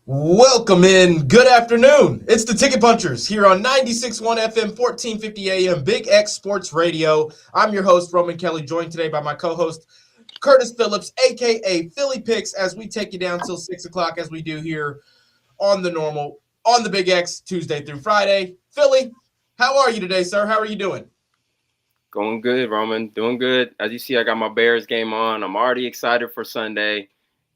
Welcome in. Good afternoon. It's the Ticket Punchers here on 96.1 FM, 1450 AM, Big X Sports Radio. I'm your host, Roman Kelly, joined today by my co-host, Curtis Phillips, a.k.a. Philly Picks, as we take you down till 6 o'clock as we do here on the Big X, Tuesday through Friday. Philly, how are you today, sir? How are you doing? Going good, Roman. Doing good. As you see, I got my Bears game on. I'm already excited for Sunday.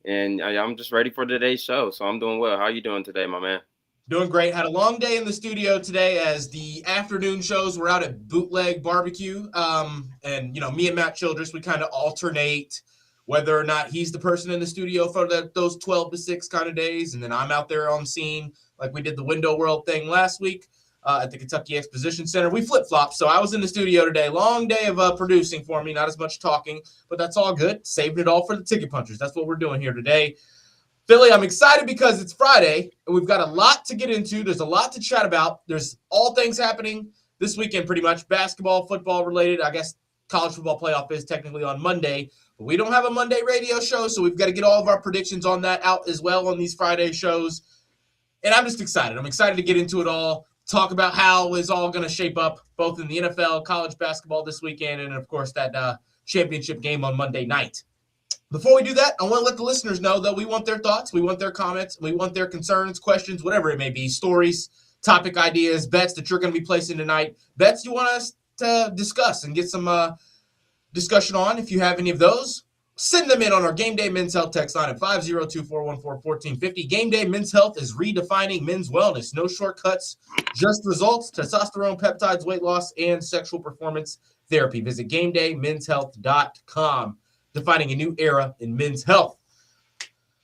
And I'm just ready for today's show, so I'm doing well. How you doing today, my man? Doing great. Had a long day in the studio today as the afternoon shows were out at Bootleg Barbecue. And, me and Matt Childress, we kind of alternate whether or not he's the person in the studio for those 12 to 6 kind of days. And then I'm out there on scene like we did the Window World thing last week at the Kentucky Exposition Center. We flip-flopped, so I was in the studio today. Long day of producing for me, not as much talking, but that's all good. Saving it all for the Ticket Punchers. That's what we're doing here today. Philly, I'm excited because it's Friday, and we've got a lot to get into. There's a lot to chat about. There's all things happening this weekend pretty much, basketball, football related. I guess college football playoff is technically on Monday, but we don't have a Monday radio show, so we've got to get all of our predictions on that out as well on these Friday shows. And I'm just excited. I'm excited to get into it all. Talk about how it's all going to shape up, both in the NFL, college basketball this weekend, and, of course, that championship game on Monday night. Before we do that, I want to let the listeners know that we want their thoughts, we want their comments, we want their concerns, questions, whatever it may be, stories, topic ideas, bets that you're going to be placing tonight, bets you want us to discuss and get some discussion on. If you have any of those, send them in on our Game Day Men's Health text line at 502-414-1450. Game Day Men's Health is redefining men's wellness. No shortcuts, just results, testosterone, peptides, weight loss, and sexual performance therapy. Visit GameDayMen'sHealth.com, defining a new era in men's health.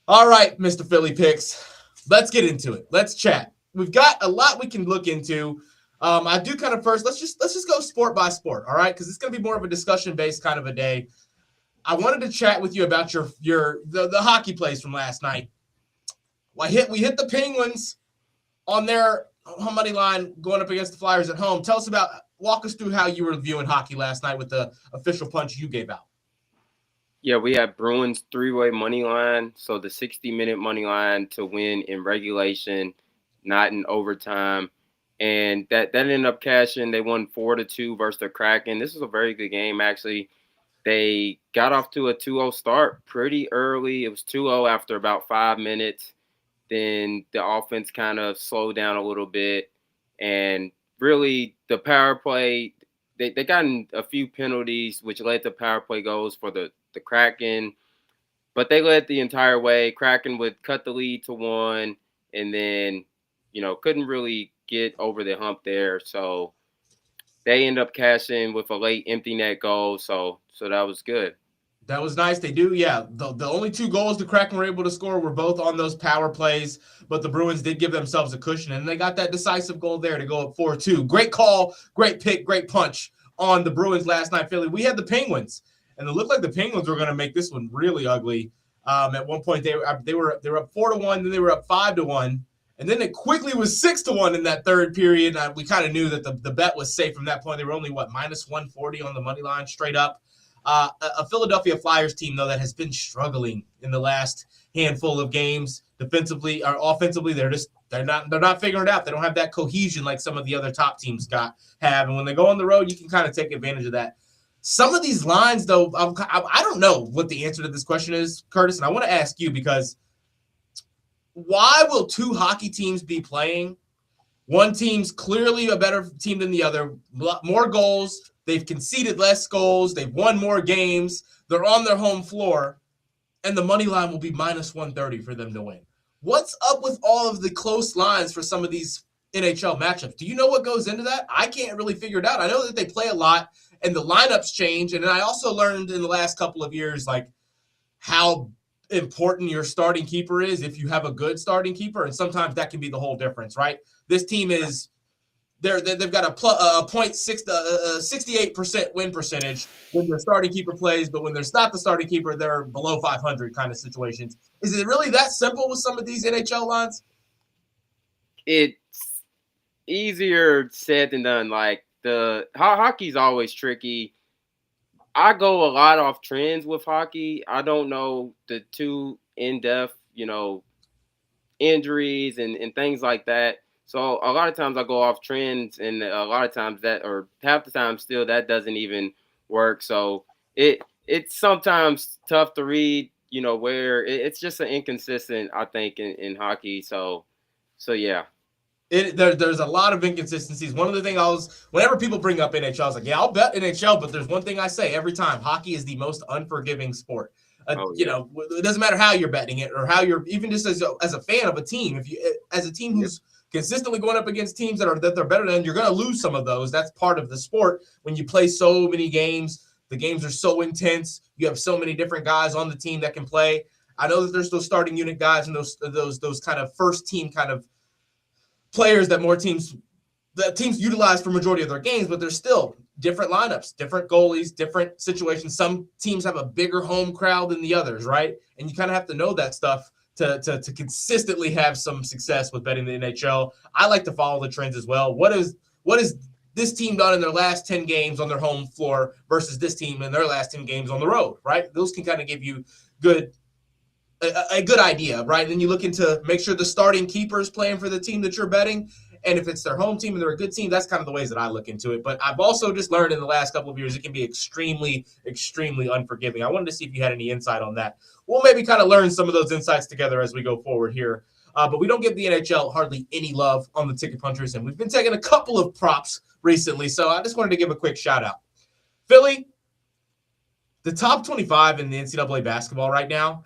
All right, Mr. Philly Picks, let's get into it. Let's chat. We've got a lot we can look into. I do kind of first, let's just go sport by sport, all right? Because it's going to be more of a discussion-based kind of a day. I wanted to chat with you about the hockey plays from last night. We hit the Penguins on their home money line going up against the Flyers at home. Walk us through how you were viewing hockey last night with the official punch you gave out. Yeah, we had Bruins 3-way money line, so the 60-minute money line to win in regulation, not in overtime. And that ended up cashing. They won 4-2 versus the Kraken. This was a very good game, actually. They got off to a 2-0 start pretty early. It was 2-0 after about 5 minutes. Then the offense kind of slowed down a little bit. And really, the power play, they got in a few penalties, which led to power play goals for the Kraken. But they led the entire way. Kraken would cut the lead to 1 and then, couldn't really get over the hump there. So they end up cashing with a late empty net goal. So that was good. That was nice. They do, yeah. The only 2 goals the Kraken were able to score were both on those power plays, but the Bruins did give themselves a cushion, and they got that decisive goal there to go up 4-2. Great call, great pick, great punch on the Bruins last night, Philly. We had the Penguins, and it looked like the Penguins were going to make this one really ugly. At one point, they were up 4-1, then they were up 5-1, and then it quickly was 6-1 in that third period. We kind of knew that the bet was safe from that point. They were only minus 140 on the money line straight up. A Philadelphia Flyers team though that has been struggling in the last handful of games defensively or offensively. They're not figuring it out. They don't have that cohesion like some of the other top teams have. And when they go on the road, you can kind of take advantage of that. Some of these lines, though, I don't know what the answer to this question is, Curtis, and I want to ask you because why will two hockey teams be playing? One team's clearly a better team than the other, more goals. They've conceded less goals. They've won more games. They're on their home floor, and the money line will be minus 130 for them to win. What's up with all of the close lines for some of these NHL matchups? Do you know what goes into that? I can't really figure it out. I know that they play a lot, and the lineups change. And I also learned in the last couple of years, like, how important your starting keeper is if you have a good starting keeper. And sometimes that can be the whole difference, right? This team is they've got a 68% win percentage when their starting keeper plays, but when there's not the starting keeper, they're below 500 kind of situations. Is it really that simple with some of these NHL lines? It's easier said than done. Like, hockey's always tricky. I go a lot off trends with hockey. I don't know the too in-depth, injuries and things like that. So a lot of times I go off trends, and a lot of times or half the time still that doesn't even work. So it's sometimes tough to read, where it's just an inconsistent, I think, in hockey. So yeah. There's a lot of inconsistencies. One of the things whenever people bring up NHL, I was like, yeah, I'll bet NHL, but there's one thing I say every time: hockey is the most unforgiving sport. It doesn't matter how you're betting it or how you're even just as a fan of a team. If you as a team who's consistently going up against teams that they're better than, you're going to lose some of those. That's part of the sport. When you play so many games, the games are so intense. You have so many different guys on the team that can play. I know that there's those starting unit guys and those kind of first team kind of players that teams utilize for majority of their games, but there's still different lineups, different goalies, different situations. Some teams have a bigger home crowd than the others, right? And you kind of have to know that stuff to consistently have some success with betting the NHL. I like to follow the trends as well. What is this team done in their last 10 games on their home floor versus this team in their last 10 games on the road, right? Those can kind of give you a good idea, right? Then you look into make sure the starting keeper is playing for the team that you're betting. And if it's their home team and they're a good team, that's kind of the ways that I look into it. But I've also just learned in the last couple of years, it can be extremely, extremely unforgiving. I wanted to see if you had any insight on that. We'll maybe kind of learn some of those insights together as we go forward here. But we don't give the NHL hardly any love on the Ticket Punchers, and we've been taking a couple of props recently. So I just wanted to give a quick shout out. Philly, the top 25 in the NCAA basketball right now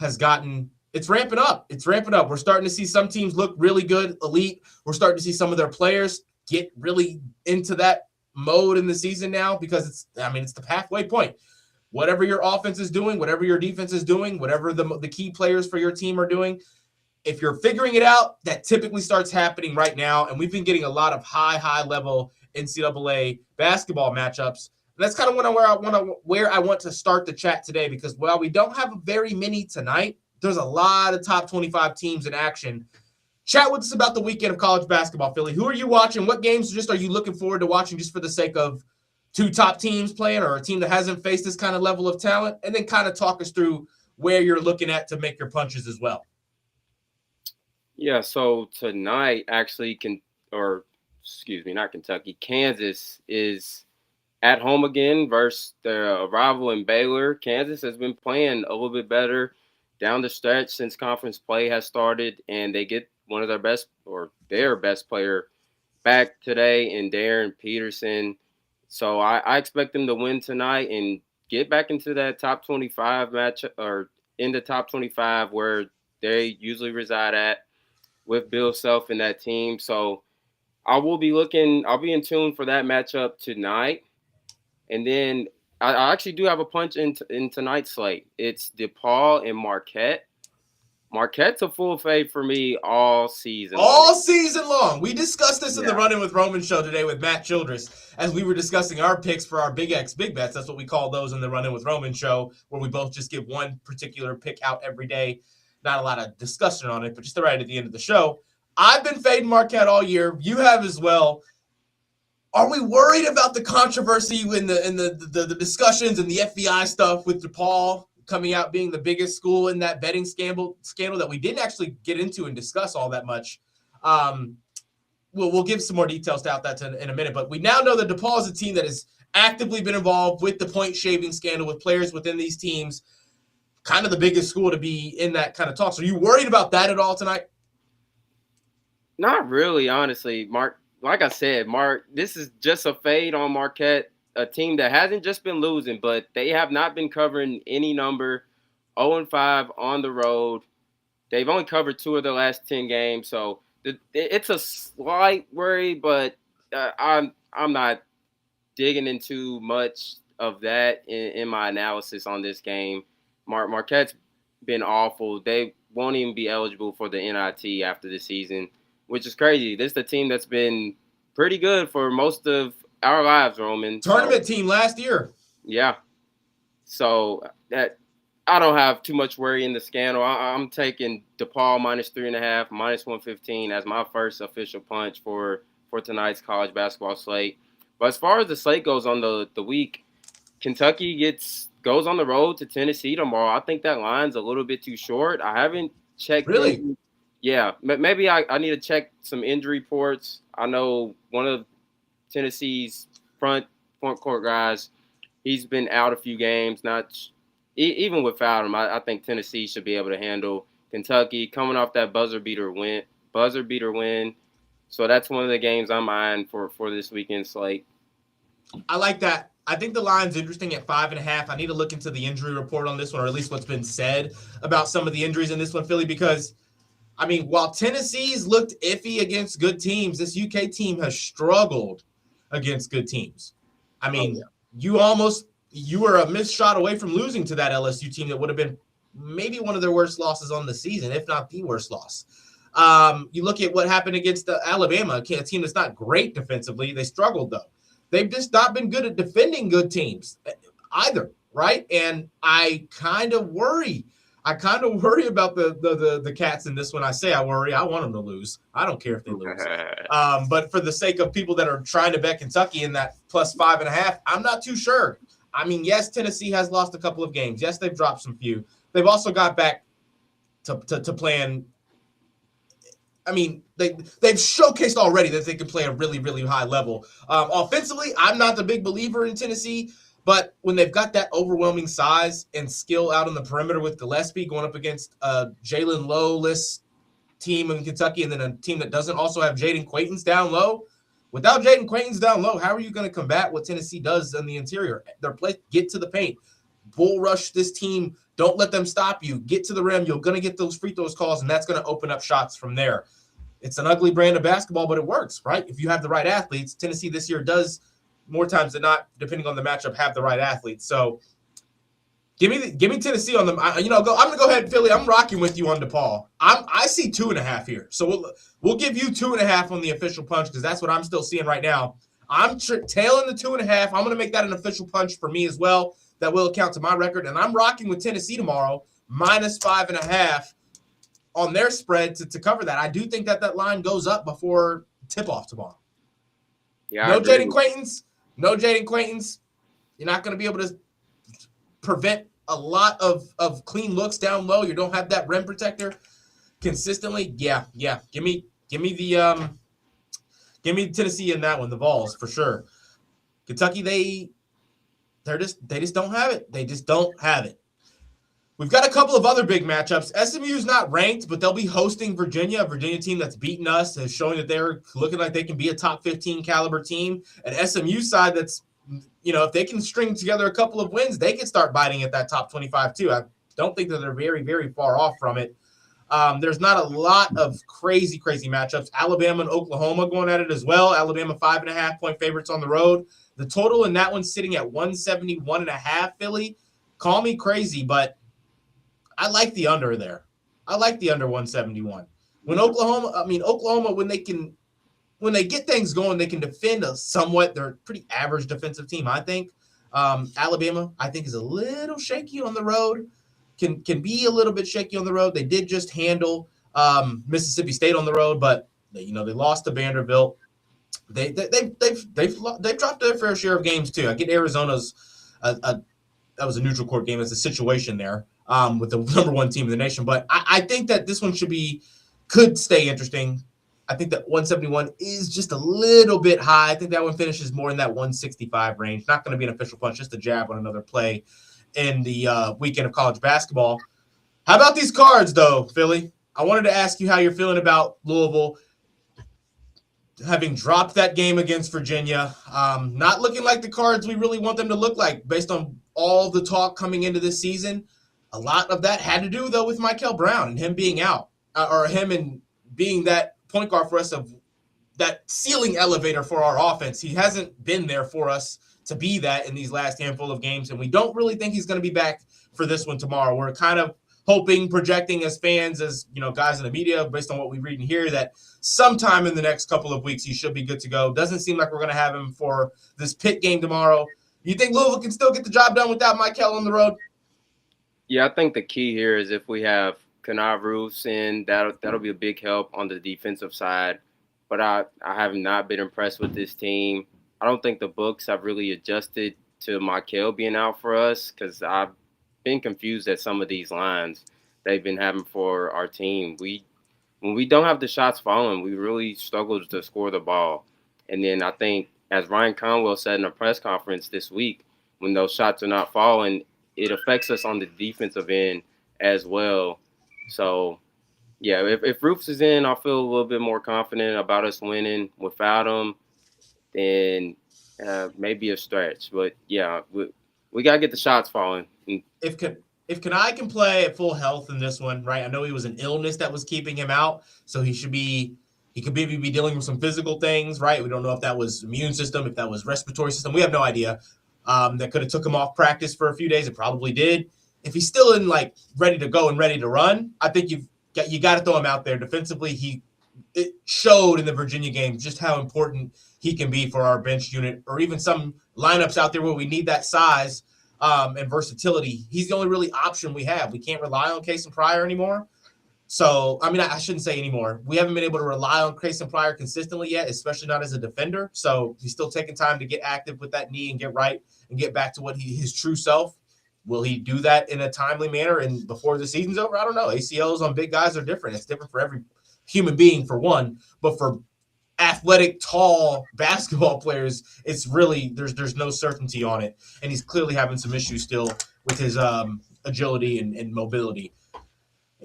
it's ramping up. It's ramping up. We're starting to see some teams look really good, elite. We're starting to see some of their players get really into that mode in the season now because it's the halfway point. Whatever your offense is doing, whatever your defense is doing, whatever the key players for your team are doing, if you're figuring it out, that typically starts happening right now. And we've been getting a lot of high level NCAA basketball matchups. And that's kind of where I want to start the chat today, because while we don't have very many tonight, there's a lot of top 25 teams in action. Chat with us about the weekend of college basketball, Philly. Who are you watching? What games just are you looking forward to watching just for the sake of two top teams playing or a team that hasn't faced this kind of level of talent? And then kind of talk us through where you're looking at to make your punches as well. Yeah, so tonight actually not Kentucky, Kansas is at home again versus their rival in Baylor. Kansas has been playing a little bit better down the stretch since conference play has started, and they get one of their best player back today in Darren Peterson. So I expect them to win tonight and get back into that top 25 match, or in the top 25 where they usually reside at with Bill Self and that team. So I'll be in tune for that matchup tonight. And then I actually do have a punch in tonight's slate. It's DePaul and Marquette. Marquette's a full fade for me all season. All season long. We discussed this in the Yeah. Running with Roman show today with Matt Childress as we were discussing our picks for our Big X Big Bets. That's what we call those in the Running with Roman show, where we both just give one particular pick out every day. Not a lot of discussion on it, but just right at the end of the show. I've been fading Marquette all year. You have as well. Are we worried about the controversy in the discussions and the FBI stuff with DePaul coming out being the biggest school in that betting scandal that we didn't actually get into and discuss all that much? We'll give some more details about that in a minute, but we now know that DePaul is a team that has actively been involved with the point shaving scandal with players within these teams, kind of the biggest school to be in that kind of talk. So are you worried about that at all tonight? Not really, honestly, Mark. Like I said, Mark, this is just a fade on Marquette, a team that hasn't just been losing, but they have not been covering any number. 0-5 on the road. They've only covered 2 of the last 10 games, so it's a slight worry, but I'm not digging into much of that in my analysis on this game. Marquette's been awful. They won't even be eligible for the NIT after the season, which is crazy. This is the team that's been pretty good for most of our lives, Roman. Tournament team last year. Yeah. So that I don't have too much worry in the scandal. I'm taking DePaul -3.5, -115 as my first official punch for tonight's college basketball slate. But as far as the slate goes on the week, Kentucky goes on the road to Tennessee tomorrow. I think that line's a little bit too short. I haven't checked. Really? Yeah, maybe I need to check some injury reports. I know one of Tennessee's front court guys, he's been out a few games. Even without him, I think Tennessee should be able to handle Kentucky coming off that buzzer beater win. So that's one of the games I'm eyeing for this weekend slate. I like that. I think the line's interesting at 5.5. I need to look into the injury report on this one, or at least what's been said about some of the injuries in this one, Philly, because I mean, while Tennessee's looked iffy against good teams, this UK team has struggled against good teams. I mean, you were a missed shot away from losing to that LSU team that would have been maybe one of their worst losses on the season, if not the worst loss. You look at what happened against Alabama, a team that's not great defensively. They struggled, though. They've just not been good at defending good teams either, right? And I kind of worry about the Cats in this one. I say I worry. I want them to lose. I don't care if they lose. But for the sake of people that are trying to bet Kentucky in that +5.5, I'm not too sure. I mean, yes, Tennessee has lost a couple of games. Yes, they've dropped some few. They've also got back to playing. I mean, they've showcased already that they can play a really, really high level. Offensively, I'm not the big believer in Tennessee. But when they've got that overwhelming size and skill out on the perimeter with Gillespie going up against a Jalen Lowe-less team in Kentucky and then a team that doesn't also have Jaden Quaintance down low, without Jaden Quaintance down low, how are you going to combat what Tennessee does in the interior? Their play, get to the paint, bull rush this team, don't let them stop you, get to the rim, you're going to get those free throws calls, and that's going to open up shots from there. It's an ugly brand of basketball, but it works, right? If you have the right athletes, Tennessee this year does – more times than not, depending on the matchup, have the right athletes. So give me Tennessee on them. I'm gonna go ahead, Philly. I'm rocking with you on DePaul. I see 2.5 here. So we'll give you 2.5 on the official punch because that's what I'm still seeing right now. I'm tailing the 2.5. I'm gonna make that an official punch for me as well. That will count to my record, and I'm rocking with Tennessee tomorrow -5.5 on their spread to cover that. I do think that line goes up before tip off tomorrow. Yeah, no Jaden Quaintance. No Jaden Quaintance. You're not going to be able to prevent a lot of clean looks down low. You don't have that rim protector consistently. Yeah. Give me Tennessee in that one. The Vols for sure. Kentucky, they just don't have it. They just don't have it. We've got a couple of other big matchups. SMU's not ranked, but they'll be hosting Virginia, a Virginia team that's beaten us and showing that they're looking like they can be a top 15 caliber team. An SMU side that's, if they can string together a couple of wins, they can start biting at that top 25 too. I don't think that they're very, very far off from it. There's not a lot of crazy matchups. Alabama and Oklahoma going at it as well. Alabama 5.5-point favorites on the road. The total in that one's sitting at 171.5, Philly. Call me crazy, but I like the under there. I like the under 171. Oklahoma, when they get things going, they can defend somewhat. They're a pretty average defensive team, I think. Alabama, I think, is a little shaky on the road. Can be a little bit shaky on the road. They did just handle Mississippi State on the road, but they lost to Vanderbilt. They've dropped their fair share of games too. I get Arizona's that was a neutral court game. It's a situation there with the number one team in the nation, but I think that this one could stay interesting. I think that 171 is just a little bit high. I think that one finishes more in that 165 range. Not going to be an official punch, just a jab on another play in the weekend of college basketball. How about these cards, though, Philly? I wanted to ask you how you're feeling about Louisville having dropped that game against Virginia. Not looking like the cards we really want them to look like based on all the talk coming into this season. A lot of that had to do, though, with Michael Brown and him being out, or him and being that point guard for us, of that ceiling elevator for our offense. He hasn't been there for us to be that in these last handful of games, and we don't really think he's going to be back for this one tomorrow. We're kind of hoping, projecting as fans, as guys in the media, based on what we read and hear, that sometime in the next couple of weeks he should be good to go. Doesn't seem like we're going to have him for this Pitt game tomorrow. You think Louisville can still get the job done without Michael on the road? Yeah, I think the key here is if we have Kennard Roos in, that'll be a big help on the defensive side. But I have not been impressed with this team. I don't think the books have really adjusted to Michael being out for us, because I've been confused at some of these lines they've been having for our team. When we don't have the shots falling, we really struggle to score the ball. And then I think, as Ryan Conwell said in a press conference this week, when those shots are not falling, it affects us on the defensive end as well. So, yeah, if Roofs is in, I'll feel a little bit more confident about us winning. Without him, then maybe a stretch. But, yeah, we got to get the shots falling. If Kenai can play at full health in this one, right? I know he was an illness that was keeping him out, so he could maybe be dealing with some physical things, right? We don't know if that was immune system, if that was respiratory system. We have no idea. That could have took him off practice for a few days. It probably did. If he's still in, ready to go and ready to run, I think you got to throw him out there. Defensively, it showed in the Virginia game just how important he can be for our bench unit, or even some lineups out there where we need that size and versatility. He's the only really option we have. We can't rely on Case and Pryor anymore. So, I shouldn't say anymore. We haven't been able to rely on Case and Pryor consistently yet, especially not as a defender. So he's still taking time to get active with that knee and get right and get back to what his true self. Will he do that in a timely manner and before the season's over? I don't know. ACLs on big guys are different. It's different for every human being, for one. But for athletic, tall basketball players, it's really there's no certainty on it. And he's clearly having some issues still with his agility and mobility.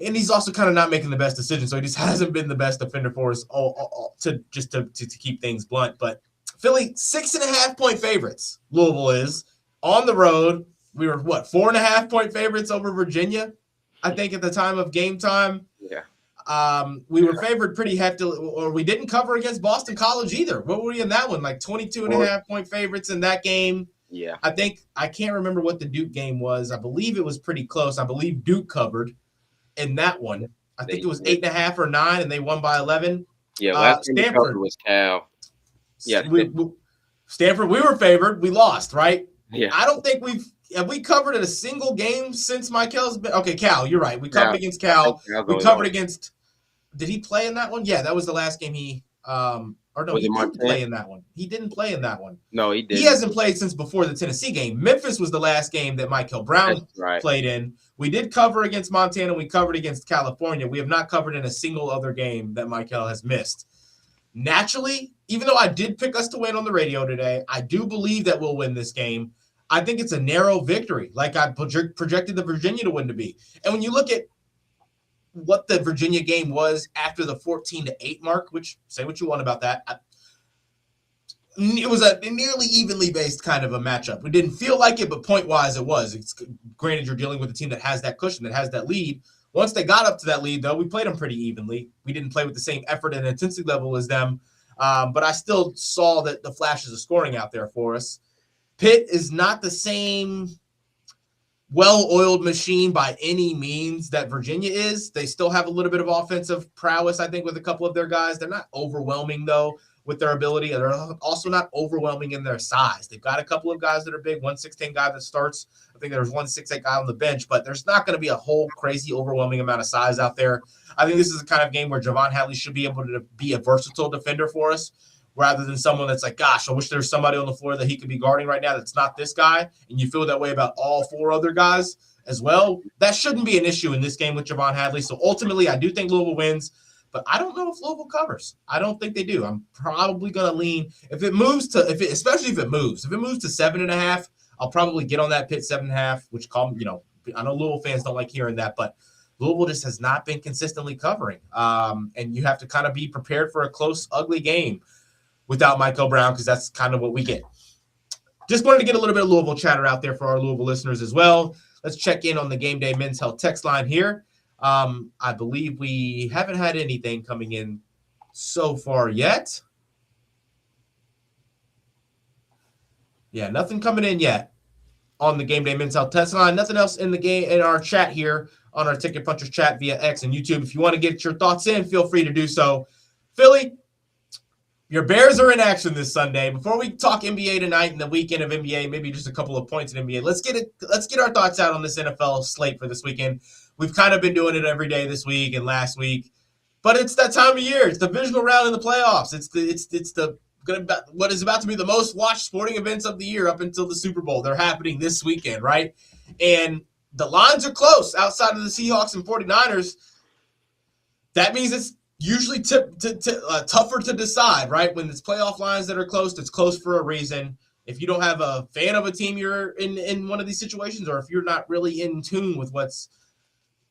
And he's also kind of not making the best decisions, so he just hasn't been the best defender for us to keep things blunt. But Philly, 6.5-point favorites. Louisville is on the road. We were 4.5-point favorites over Virginia, I think, at the time of game time. Yeah. We were favored pretty heftily, or we didn't cover against Boston College either. What were we in that one? 22.5-point favorites in that game. Yeah. I can't remember what the Duke game was. I believe it was pretty close. I believe Duke covered in that one. I think it was 8.5 or 9, and they won by 11. Yeah, last Stanford was Cal. Yeah, Stanford, we were favored. We lost, right? Yeah. I don't think we covered in a single game since Michael's been. Okay, Cal, you're right. We covered against Cal. We covered against. Did he play in that one? Yeah, that was the last game he. Or no, he didn't play in that one. He didn't play in that one. No, he didn't. He hasn't played since before the Tennessee game. Memphis was the last game that Michael Brown played in. We did cover against Montana. We covered against California. We have not covered in a single other game that Michael has missed. Naturally, even though I did pick us to win on the radio today, I do believe that we'll win this game. I think it's a narrow victory, like I projected the Virginia to win to be. And when you look at what the Virginia game was after the 14-8 mark, which say what you want about that, it was a nearly evenly based kind of a matchup. We didn't feel like it, but point-wise it was. It's, granted, you're dealing with a team that has that cushion, that has that lead. Once they got up to that lead, though, we played them pretty evenly. We didn't play with the same effort and intensity level as them, but I still saw that the flashes of scoring out there for us. Pitt is not the same well-oiled machine by any means that Virginia is. They still have a little bit of offensive prowess, I think, with a couple of their guys. They're not overwhelming, though, with their ability. They're also not overwhelming in their size. They've got a couple of guys that are big, 116 guy that starts. I think there's 168 guy on the bench, but there's not going to be a whole crazy overwhelming amount of size out there. I think this is the kind of game where Javon Hadley should be able to be a versatile defender for us, rather than someone that's like, gosh, I wish there's somebody on the floor that he could be guarding right now that's not this guy, and you feel that way about all four other guys as well. That shouldn't be an issue in this game with Javon Hadley. So ultimately, I do think Louisville wins, but I don't know if Louisville covers. I don't think they do. I'm probably going to lean – especially if it moves to 7.5, I'll probably get on that Pitt 7.5, which I know Louisville fans don't like hearing that, but Louisville just has not been consistently covering. And you have to kind of be prepared for a close, ugly game without Michael Brown, because that's kind of what we get. Just wanted to get a little bit of Louisville chatter out there for our Louisville listeners as well. Let's check in on the Game Day Men's Health text line here. I believe we haven't had anything coming in so far yet. Yeah, nothing coming in yet on the Game Day Men's Health text line. Nothing else in our chat here on our Ticket Punchers chat via X and YouTube. If you want to get your thoughts in, feel free to do so. Philly, your Bears are in action this Sunday. Before we talk NBA tonight and the weekend of NBA, maybe just a couple of points in NBA, let's get our thoughts out on this NFL slate for this weekend. We've kind of been doing it every day this week and last week, but it's that time of year. It's the divisional round in the playoffs. It's what is about to be the most watched sporting events of the year up until the Super Bowl. They're happening this weekend, right? And the lines are close outside of the Seahawks and 49ers. That means it's usually tougher to decide, right? When it's playoff lines that are close, it's close for a reason. If you don't have a fan of a team you're in one of these situations, or if you're not really in tune with what's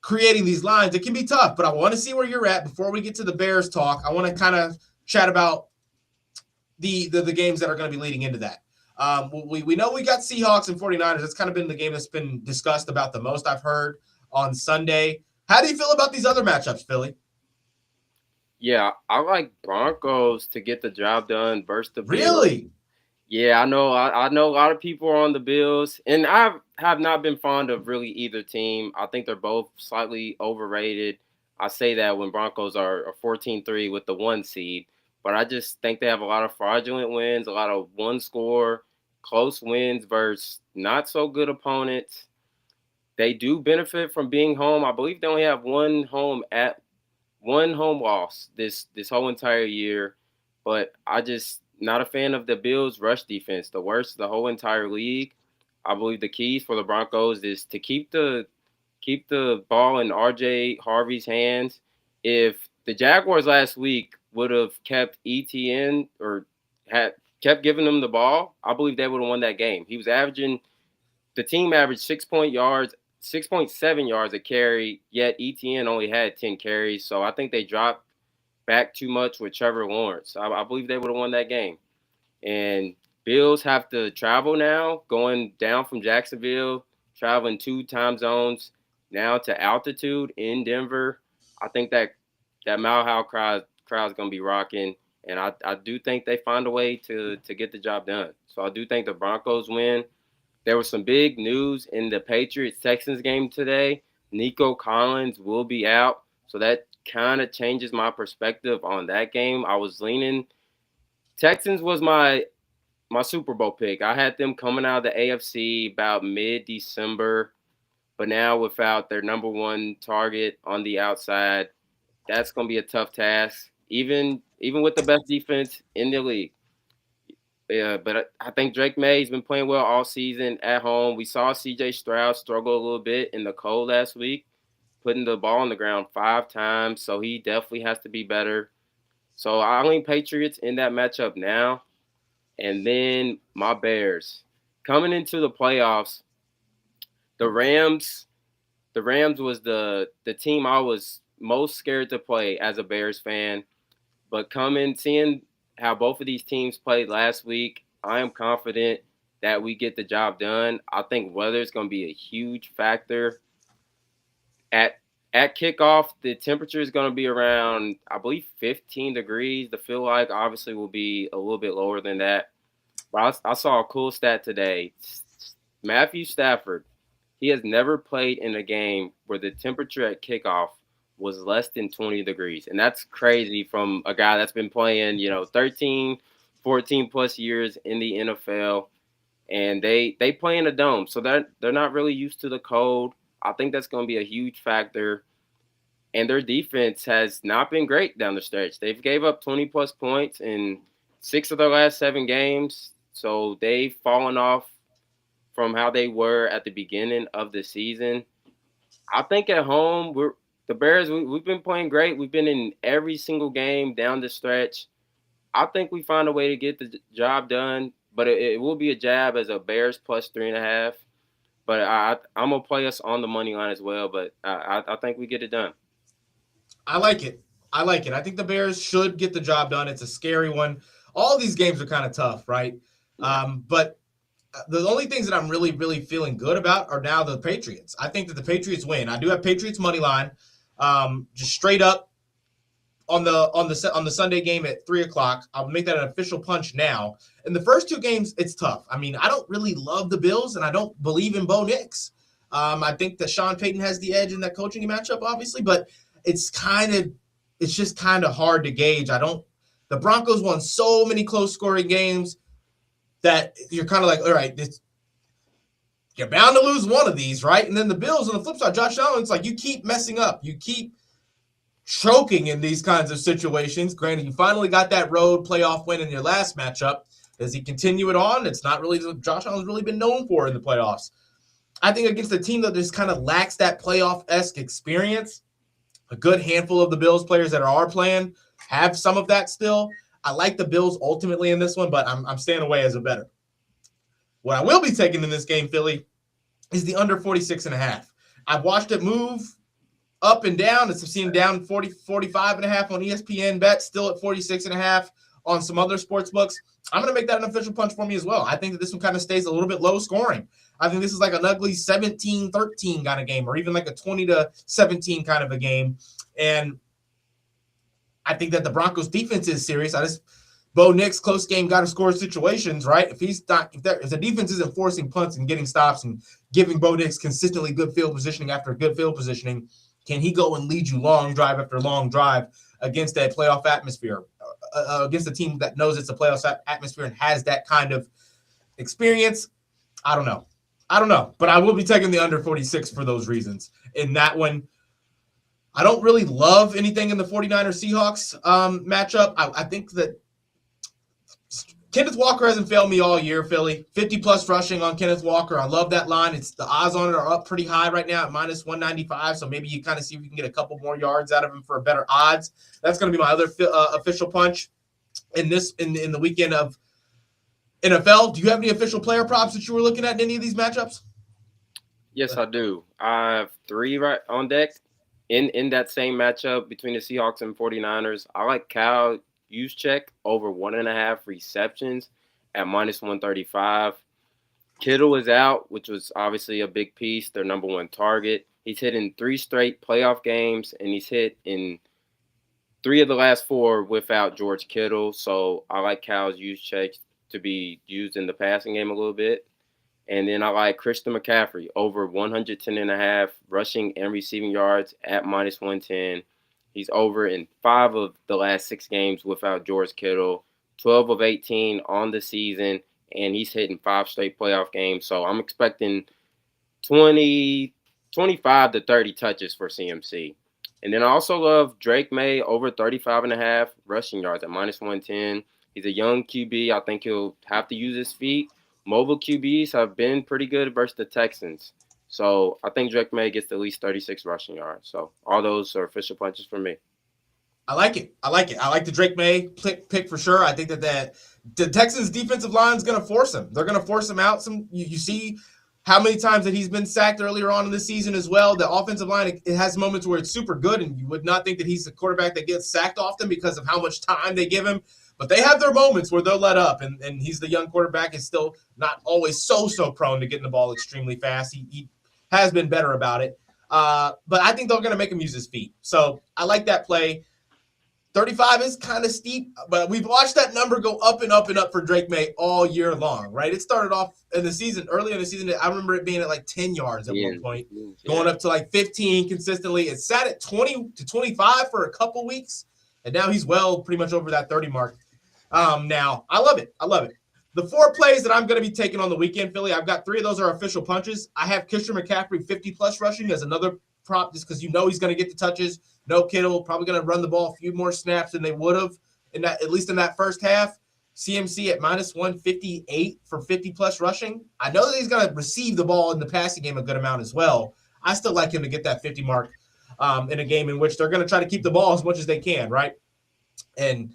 creating these lines, it can be tough. But I want to see where you're at before we get to the Bears talk. I want to kind of chat about the games that are going to be leading into that. We know we got Seahawks and 49ers. That's kind of been the game that's been discussed about the most, I've heard, on Sunday. How do you feel about these other matchups, Philly? Yeah, I like Broncos to get the job done versus the Bills. Really? Yeah, I know. I know a lot of people are on the Bills, and I have not been fond of really either team. I think they're both slightly overrated. I say that when Broncos are 14-3 with the 1 seed, but I just think they have a lot of fraudulent wins, a lot of one-score, close wins versus not so good opponents. They do benefit from being home. I believe they only have one home loss this whole entire year, but I just not a fan of the Bills' rush defense, the worst of the whole entire league. I believe the keys for the Broncos is to keep the ball in RJ Harvey's hands. If the Jaguars last week would have kept ETN or had kept giving them the ball, I believe they would have won that game. The team averaged 6.7 yards a carry, yet ETN only had 10 carries. So I think they dropped back too much with Trevor Lawrence. I believe they would have won that game. And Bills have to travel now, going down from Jacksonville, traveling 2 time zones now to altitude in Denver. I think that Mile High crowd is going to be rocking. And I do think they find a way to get the job done. So I do think the Broncos win. There was some big news in the Patriots-Texans game today. Nico Collins will be out. So that kind of changes my perspective on that game. I was leaning – Texans was my Super Bowl pick. I had them coming out of the AFC about mid-December. But now without their number 1 target on the outside, that's going to be a tough task, even with the best defense in the league. Yeah, but I think Drake May's been playing well all season at home. We saw C.J. Stroud struggle a little bit in the cold last week, putting the ball on the ground 5 times, so he definitely has to be better. So I lean Patriots in that matchup now. And then my Bears. Coming into the playoffs, the Rams was the team I was most scared to play as a Bears fan. But seeing how both of these teams played last week, I am confident that we get the job done. I think weather is going to be a huge factor. At kickoff, the temperature is going to be around, I believe, 15 degrees. The feel like obviously will be a little bit lower than that. But I saw a cool stat today. Matthew Stafford, he has never played in a game where the temperature at kickoff was less than 20 degrees. And that's crazy from a guy that's been playing, 13, 14 plus years in the NFL. And they play in a dome. So they're not really used to the cold. I think that's going to be a huge factor. And their defense has not been great down the stretch. They've gave up 20-plus points in 6 of their last 7 games. So they've fallen off from how they were at the beginning of the season. I think at home, the Bears, we've been playing great. We've been in every single game down the stretch. I think we find a way to get the job done, but it will be a jab as a Bears plus 3.5. But I'm going to play us on the money line as well, but I think we get it done. I like it. I think the Bears should get the job done. It's a scary one. All these games are kind of tough, right? Yeah. But the only things that I'm really, really feeling good about are now the Patriots. I think that the Patriots win. I do have Patriots money line, just straight up on the Sunday game at 3:00. I'll make that an official punch now. In the first 2 games, it's tough. I mean, I don't really love the Bills, and I don't believe in Bo Nix. I think that Sean Payton has the edge in that coaching matchup, obviously, but it's just kind of hard to gauge. The Broncos won so many close scoring games that you're kind of like, all right, you're bound to lose one of these, right? And then the Bills on the flip side, Josh Allen's like, you keep messing up. You keep choking in these kinds of situations. Granted, you finally got that road playoff win in your last matchup. Does he continue it on? It's not really what Josh Allen's really been known for in the playoffs. I think against a team that just kind of lacks that playoff-esque experience, a good handful of the Bills players that are playing have some of that still. I like the Bills ultimately in this one, but I'm staying away as a bettor. What I will be taking in this game, Philly, is the under 46.5. I've watched it move up and down. I've seen down 40, 45.5 on ESPN bet, still at 46.5 on some other sports books. I'm going to make that an official punch for me as well. I think that this one kind of stays a little bit low scoring. I think this is like an ugly 17-13 kind of game, or even like a 20-17 kind of a game. And I think that the Broncos defense is serious. Bo Nix, close game, got to score situations, right? If the defense isn't forcing punts and getting stops and giving Bo Nix consistently good field positioning after good field positioning, can he go and lead you long drive after long drive against that playoff atmosphere, against a team that knows it's a playoff atmosphere and has that kind of experience? I don't know. But I will be taking the under 46 for those reasons. In that one, I don't really love anything in the 49ers Seahawks matchup. I think that Kenneth Walker hasn't failed me all year, Philly. 50-plus rushing on Kenneth Walker. I love that line. The odds on it are up pretty high right now at minus 195, so maybe you kind of see if you can get a couple more yards out of him for better odds. That's going to be my other official punch in the weekend of NFL. Do you have any official player props that you were looking at in any of these matchups? Yes, I do. I have 3 right on deck in that same matchup between the Seahawks and 49ers. I like Kyle Juszczyk over 1.5 receptions at minus 135. Kittle is out, which was obviously a big piece, their number 1 target. He's hit in 3 straight playoff games, and he's hit in 3 of the last 4 without George Kittle. So I like Kyle Juszczyk to be used in the passing game a little bit. And then I like Christian McCaffrey over 110.5 rushing and receiving yards at minus 110. He's over in 5 of the last 6 games without George Kittle, 12 of 18 on the season, and he's hitting 5 straight playoff games. So I'm expecting 25 to 30 touches for CMC. And then I also love Drake May over 35.5 rushing yards at minus 110. He's a young QB. I think he'll have to use his feet. Mobile QBs have been pretty good versus the Texans. So I think Drake May gets at least 36 rushing yards. So all those are official punches for me. I like it. I like the Drake May pick for sure. I think that the Texans defensive line is going to force him. They're going to force him out. You see how many times that he's been sacked earlier on in the season as well. The offensive line, it has moments where it's super good, and you would not think that he's the quarterback that gets sacked often because of how much time they give him. But they have their moments where they'll let up, and he's the young quarterback is still not always so prone to getting the ball extremely fast. He has been better about it. But I think they're going to make him use his feet. So I like that play. 35 is kind of steep, but we've watched that number go up and up and up for Drake May all year long, right? It started off in the season, early in the season. I remember it being at like 10 yards at one point, going up to like 15 consistently. It sat at 20 to 25 for a couple weeks, and now he's pretty much over that 30 mark. Now, I love it. I love it. The 4 plays that I'm going to be taking on the weekend, Philly, I've got 3 of those are official punches. I have Christian McCaffrey 50-plus rushing as another prop just because he's going to get the touches. No Kittle, probably going to run the ball a few more snaps than they would have at least in that first half. CMC at minus 158 for 50-plus rushing. I know that he's going to receive the ball in the passing game a good amount as well. I still like him to get that 50 mark in a game in which they're going to try to keep the ball as much as they can, right? And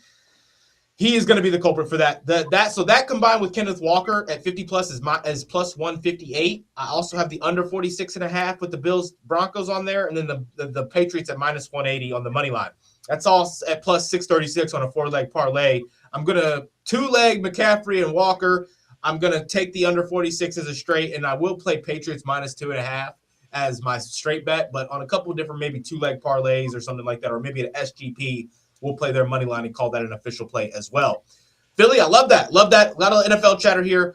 he is going to be the culprit for that. So that combined with Kenneth Walker at 50-plus is plus 158. I also have the under 46.5 with the Bills Broncos on there, and then the Patriots at minus 180 on the money line. That's all at plus 636 on a 4-leg parlay. I'm going to 2-leg McCaffrey and Walker. I'm going to take the under 46 as a straight, and I will play Patriots minus 2.5 as my straight bet, but on a couple of different maybe 2-leg parlays or something like that, or maybe an SGP, we'll play their money line and call that an official play as well. Philly, I love that. Love that. A lot of NFL chatter here.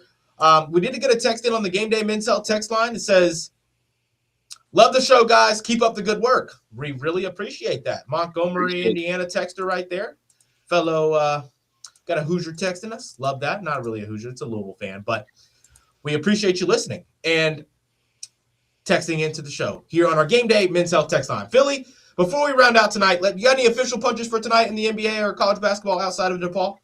We did get a text in on the Game Day Mincel text line. It says, love the show, guys. Keep up the good work. We really appreciate that. Montgomery, Indiana texter right there. Fellow, got a Hoosier texting us. Love that. Not really a Hoosier. It's a Louisville fan, but we appreciate you listening and texting into the show here on our Game Day Mincel text line. Philly, before we round out tonight, you got any official punches for tonight in the NBA or college basketball outside of DePaul?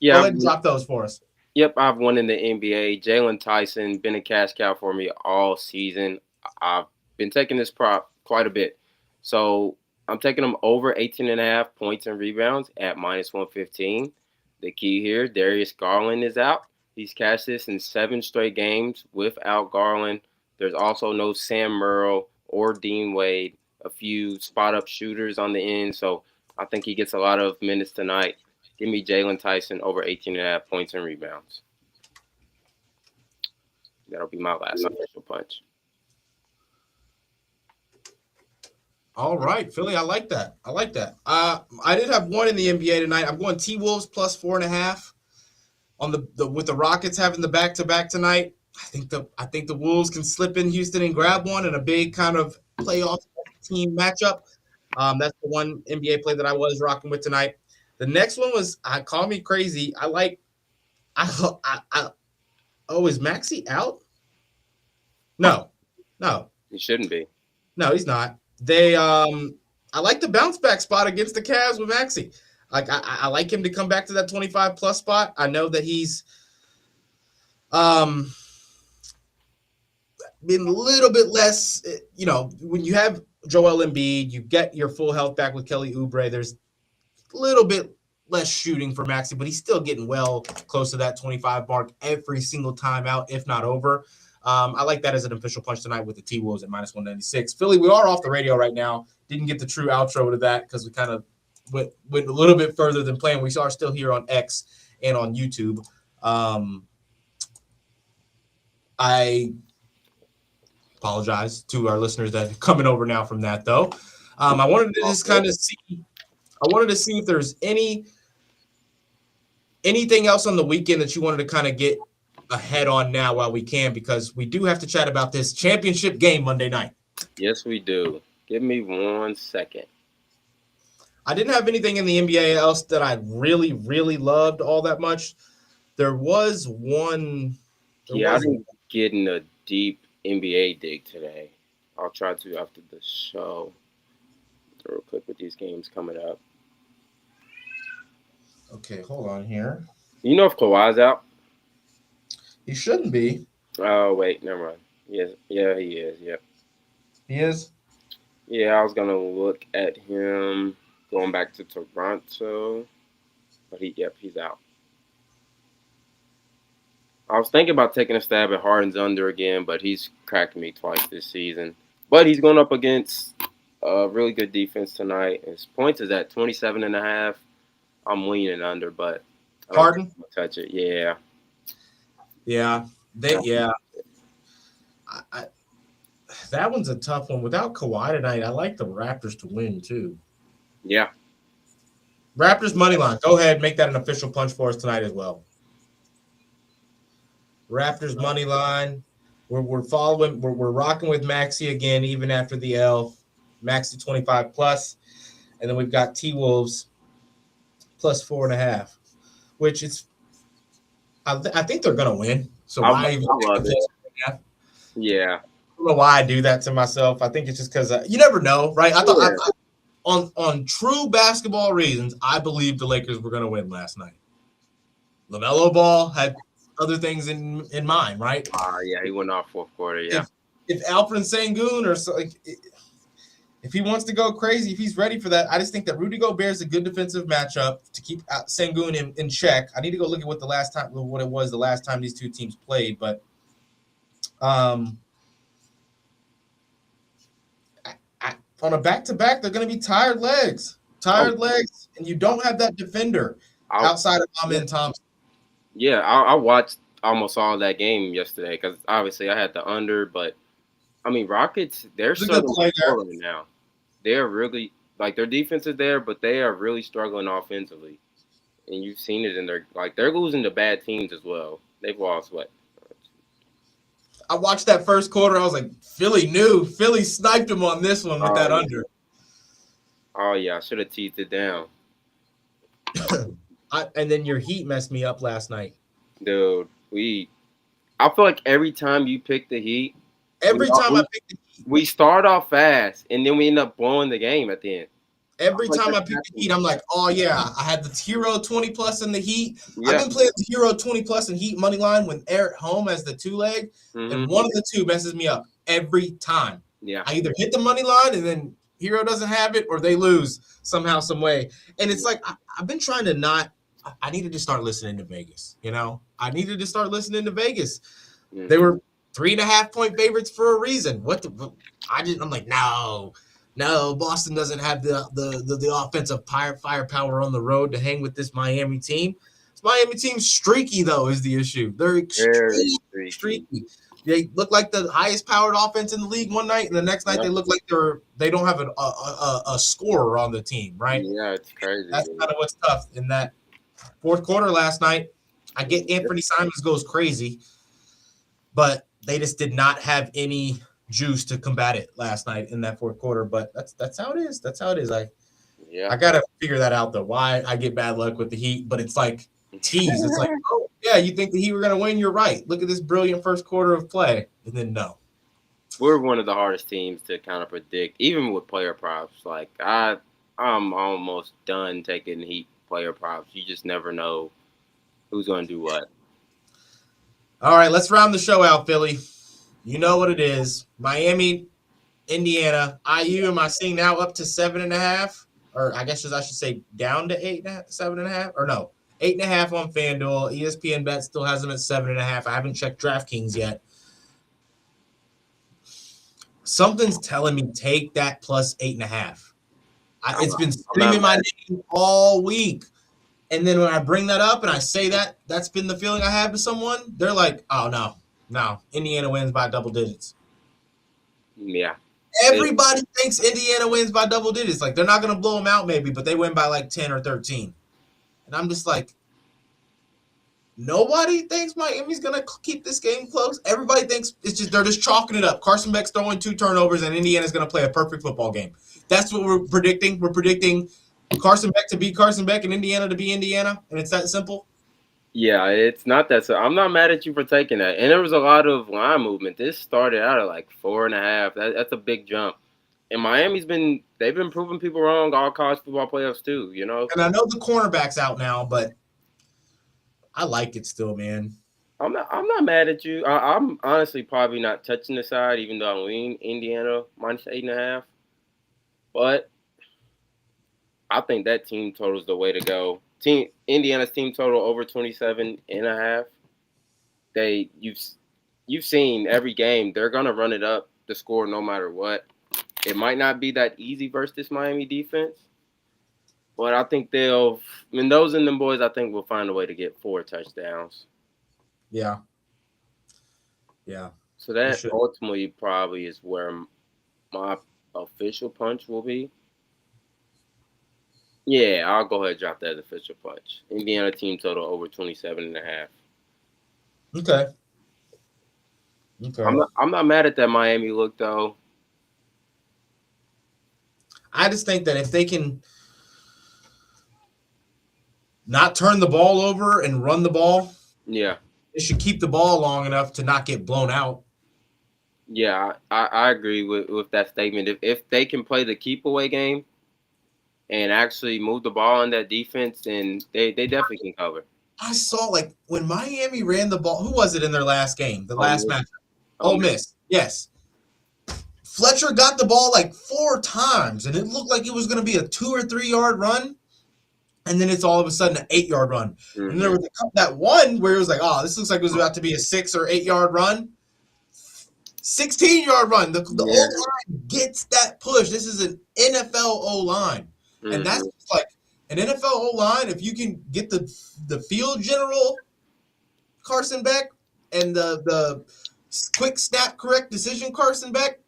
Yeah. Go ahead and drop those for us. Yep, I've won in the NBA. Jalen Tyson, been a cash cow for me all season. I've been taking this prop quite a bit. So I'm taking him over 18.5 points and rebounds at minus 115. The key here, Darius Garland is out. He's cashed this in 7 straight games without Garland. There's also no Sam Merrill or Dean Wade. A few spot-up shooters on the end, so I think he gets a lot of minutes tonight. Give me Jalen Tyson over 18.5 points and rebounds. That'll be my last official punch. All right, Philly, I like that. I did have one in the NBA tonight. I'm going T-Wolves plus 4.5 on the with the Rockets having the back-to-back tonight. I think the Wolves can slip in Houston and grab one in a big kind of playoff team matchup. That's the one NBA play that I was rocking with tonight. The next one was, call me crazy. Is Maxey out? No. He shouldn't be. No, he's not. I like the bounce back spot against the Cavs with Maxey. Like I like him to come back to that 25 plus spot. I know that he's been a little bit less, when you have Joel Embiid, you get your full health back with Kelly Oubre. There's a little bit less shooting for Maxey, but he's still getting well close to that 25 mark every single time out, if not over. I like that as an official punch tonight with the T-Wolves at minus 196. Philly, we are off the radio right now. Didn't get the true outro to that because we kind of went a little bit further than planned. We are still here on X and on YouTube. I apologize to our listeners that are coming over now from that, though. I wanted to just kind of see. I wanted to see if there's anything else on the weekend that you wanted to kind of get ahead on now while we can, because we do have to chat about this championship game Monday night. Yes, we do. Give me 1 second. I didn't have anything in the NBA else that I really, really loved all that much. There was one. I didn't get in a deep NBA dig today. I'll try to after the show. Real quick with these games coming up. Okay, hold on here. You know if Kawhi's out? He shouldn't be. Oh, wait, never mind. Yes, yeah, he is. Yep. He is? Yeah, I was going to look at him going back to Toronto. But he's out. I was thinking about taking a stab at Harden's under again, but he's cracked me twice this season. But he's going up against a really good defense tonight. His points is at 27.5. I'm leaning under, but I don't Harden? think I'm gonna touch it. Yeah. Yeah. That one's a tough one. Without Kawhi tonight, I like the Raptors to win too. Yeah. Raptors money line. Go ahead, make that an official punch for us tonight as well. Raptors money line. We're following. We're rocking with Maxi again, even after the L. Maxi 25 plus, and then we've got T Wolves plus 4.5, which is I think they're gonna win. So why even I love it. Yeah. I don't know why I do that to myself. I think it's just because you never know, right? I thought on true basketball reasons, I believe the Lakers were going to win last night. LaMelo Ball had other things in mind, right? Yeah, he went off fourth quarter. Yeah. If Alfred Sengun or so, if he wants to go crazy, if he's ready for that, I just think that Rudy Gobert is a good defensive matchup to keep Sengun in check. I need to go look at what it was the last time these two teams played, but on a back-to-back, they're going to be tired legs, and you don't have that defender outside of Amen Thompson. Yeah, I watched almost all that game yesterday because obviously I had the under, but I mean Rockets, they're struggling right now. They're really their defense is there, but they are really struggling offensively, and you've seen it in they're losing to bad teams as well. They've lost what? I watched that first quarter. I was like, Philly sniped him on this one with that under. Oh yeah, I should have teased it down. And then your Heat messed me up last night, dude. I feel like every time you pick the Heat, we start off fast and then we end up blowing the game at the end. Every time I pick the Heat, I'm like, oh yeah, I had the Hero 20 plus in the Heat. Yeah. I've been playing the Hero 20 plus in Heat money line when they're at home as the 2-leg, and one of the two messes me up every time. Yeah, I either hit the money line and then Hero doesn't have it, or they lose somehow, some way. And it's like I've been trying to not. I needed to start listening to Vegas. I needed to start listening to Vegas. Mm-hmm. They were 3.5-point favorites for a reason. I'm like, no, Boston doesn't have the offensive firepower on the road to hang with this Miami team. This Miami team's streaky, though, is the issue. They're extremely streaky. They look like the highest powered offense in the league one night, and the next night they look like they don't have a scorer on the team, right? Yeah, it's crazy. That's kind of what's tough in that fourth quarter last night. I get Anthony Simons goes crazy, but they just did not have any juice to combat it last night in that fourth quarter. But that's how it is. That's how it is. I gotta figure that out though. Why I get bad luck with the Heat, but it's like tease. It's like, oh yeah, you think the Heat were gonna win? You're right. Look at this brilliant first quarter of play, and then no. We're one of the hardest teams to kind of predict, even with player props. Like I'm almost done taking Heat player props. You just never know who's going to do what. All right, let's round the show out, Philly. You know what it is. Miami, Indiana. IU, am I seeing now up to 7.5? Or I guess I should say down to 8.5 to 7.5? Or no, 8.5 on FanDuel. ESPN Bet still has them at 7.5. I haven't checked DraftKings yet. Something's telling me take that plus 8.5. It's been screaming my name all week. And then when I bring that up and I say that's been the feeling I have to someone, they're like, oh, no, Indiana wins by double digits. Yeah. Everybody thinks Indiana wins by double digits. Like, they're not going to blow them out maybe, but they win by like 10 or 13. And I'm just like, nobody thinks Miami's going to keep this game close. Everybody thinks they're just chalking it up. Carson Beck's throwing 2 turnovers and Indiana's going to play a perfect football game. That's what we're predicting. We're predicting Carson Beck to be Carson Beck and Indiana to be Indiana, and it's that simple? Yeah, it's not that simple. I'm not mad at you for taking that. And there was a lot of line movement. This started out at like 4.5. That's a big jump. And Miami's they've been proving people wrong all college football playoffs too, you know? And I know the cornerback's out now, but I like it still, man. I'm not mad at you. I'm honestly probably not touching the side, even though I lean Indiana minus 8.5. But I think that team total is the way to go. Indiana's team total over 27.5. You've seen every game. They're gonna run it up the score no matter what. It might not be that easy versus this Miami defense, but I think Mendoza and them boys, I think, will find a way to get 4 touchdowns. Yeah. So that ultimately probably is where my official punch will be. Yeah, I'll go ahead and drop that as official punch. Indiana team total over 27.5. Okay. Okay. I'm not mad at that Miami look though. I just think that if they can not turn the ball over and run the ball, Yeah. they should keep the ball long enough to not get blown out. Yeah, I agree with that statement. If they can play the keep away game and actually move the ball on that defense, then they definitely can cover. I saw like when Miami ran the ball. Who was it in their last game? The Ole last Miss. match. Ole Miss. Yes. Fletcher got the ball like 4 times, and it looked like it was going to be a 2 or 3 yard run, and then it's all of a sudden an 8 yard run. Mm-hmm. And there was that one where it was like, oh, this looks like it was about to be a 6 or 8 yard run. 16-yard run. The O-line gets that push. This is an NFL O-line. Mm-hmm. And that's like an NFL O-line, if you can get the field general Carson Beck and the quick snap correct decision Carson Beck,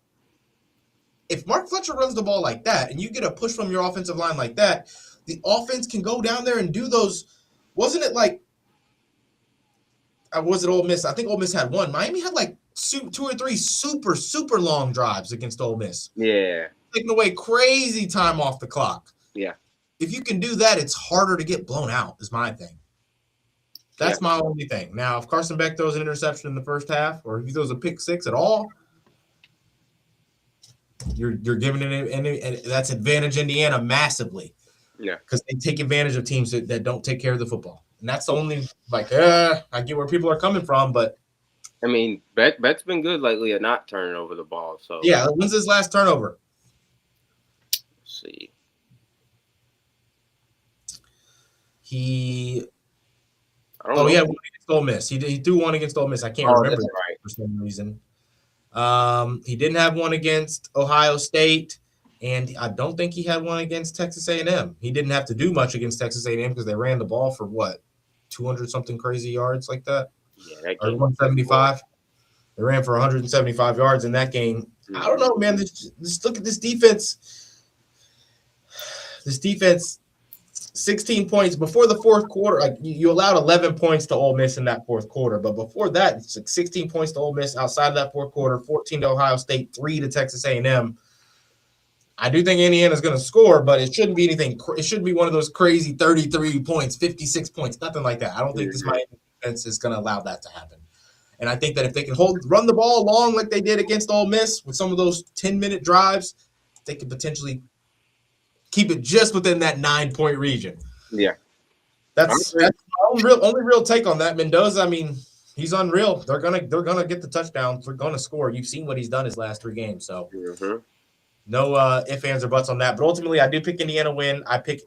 if Mark Fletcher runs the ball like that and you get a push from your offensive line like that, the offense can go down there and do those. Wasn't it like, was it Ole Miss? I think Ole Miss had one. Miami had like 2 or 3 super, super long drives against Ole Miss. Yeah. Taking away crazy time off the clock. Yeah. If you can do that, it's harder to get blown out, is my thing. That's my only thing. Now, if Carson Beck throws an interception in the first half, or if he throws a pick 6 at all, you're giving it, and that's advantage Indiana massively. Yeah. Because they take advantage of teams that don't take care of the football. And that's the only, I get where people are coming from, but I mean, Beck's been good lately at not turning over the ball. So yeah, when's his last turnover? Let's see. He I don't know. had one against Ole Miss. He threw one against Ole Miss. I can't remember that right. for some reason. He didn't have one against Ohio State, and I don't think he had one against Texas A&M. He didn't have to do much against Texas A&M because they ran the ball for 200 something crazy yards like that. Yeah, that or game 175. They ran for 175 yards in that game. Mm-hmm. I don't know, man. Just look at this defense. This defense, 16 points before the fourth quarter. Like you allowed 11 points to Ole Miss in that fourth quarter, but before that, it's like 16 points to Ole Miss outside of that fourth quarter, 14 to Ohio State, 3 to Texas A&M. I do think Indiana's going to score, but it shouldn't be anything. It shouldn't be one of those crazy 33 points, 56 points, nothing like that. I don't think this Miami defense is going to allow that to happen. And I think that if they can run the ball long like they did against Ole Miss with some of those 10-minute drives, they could potentially keep it just within that 9-point region. Yeah. That's my only real take on that. Mendoza, I mean, he's unreal. They're gonna get the touchdown. They're gonna score. You've seen what he's done his last 3 games. So no ifs, ands, or buts on that. But ultimately, I do pick Indiana to win. I pick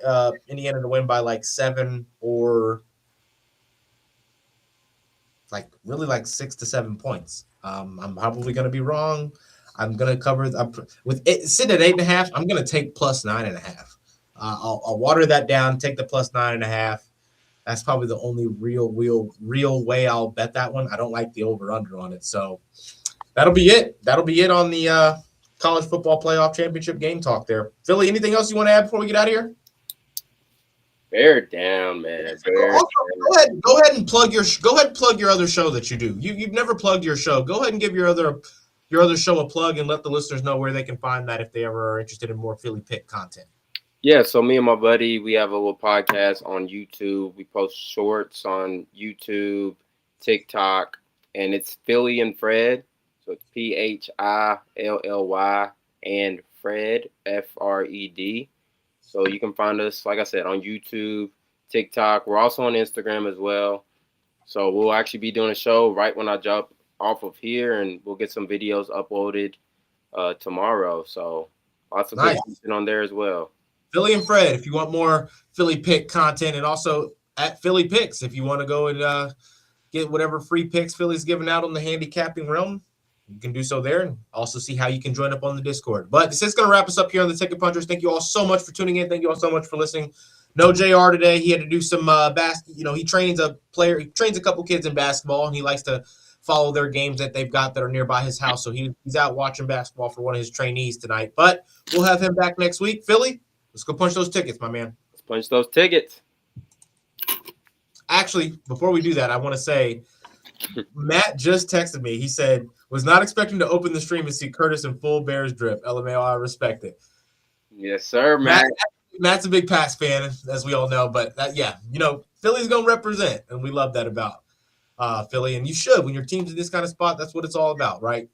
Indiana to win by like 7 or really 6 to 7 points. I'm probably going to be wrong. I'm going to cover with it sitting at 8.5. I'm going to take plus 9.5. I'll water that down. Take the plus 9.5. That's probably the only real way I'll bet that one. I don't like the over under on it. So that'll be it. That'll be it on the college football playoff championship game talk there. Philly, anything else you want to add before we get out of here? Bear down, man. Go ahead and plug your other show that you do. You've never plugged your show. Go ahead and give your other show a plug and let the listeners know where they can find that if they ever are interested in more Philly Pick content. Yeah, so me and my buddy, we have a little podcast on YouTube. We post shorts on YouTube, TikTok, and it's Philly and Fred. So it's PHILLY and Fred, FRED. So you can find us, like I said, on YouTube, TikTok. We're also on Instagram as well. So we'll actually be doing a show right when I jump off of here, and we'll get some videos uploaded tomorrow. So lots of good content on there as well. Philly and Fred, if you want more Philly Pick content, and also at Philly Picks, if you want to go and get whatever free picks Philly's giving out on the handicapping realm, you can do so there, and also see how you can join up on the Discord. But this is going to wrap us up here on the Ticket Punchers. Thank you all so much for tuning in. Thank you all so much for listening. No JR today. He had to do some he trains a couple kids in basketball, and he likes to follow their games that they've got that are nearby his house. So he's out watching basketball for one of his trainees tonight. But we'll have him back next week. Philly, let's go punch those tickets, my man. Punch those tickets. Actually, before we do that, I want to say Matt just texted me. He said, was not expecting to open the stream and see Curtis in full Bears drip. LMAO, I respect it. Yes, sir, Matt. Matt's a big Pats fan, as we all know. But, Philly's going to represent, and we love that about Philly. And you should. When your team's in this kind of spot, that's what it's all about, right?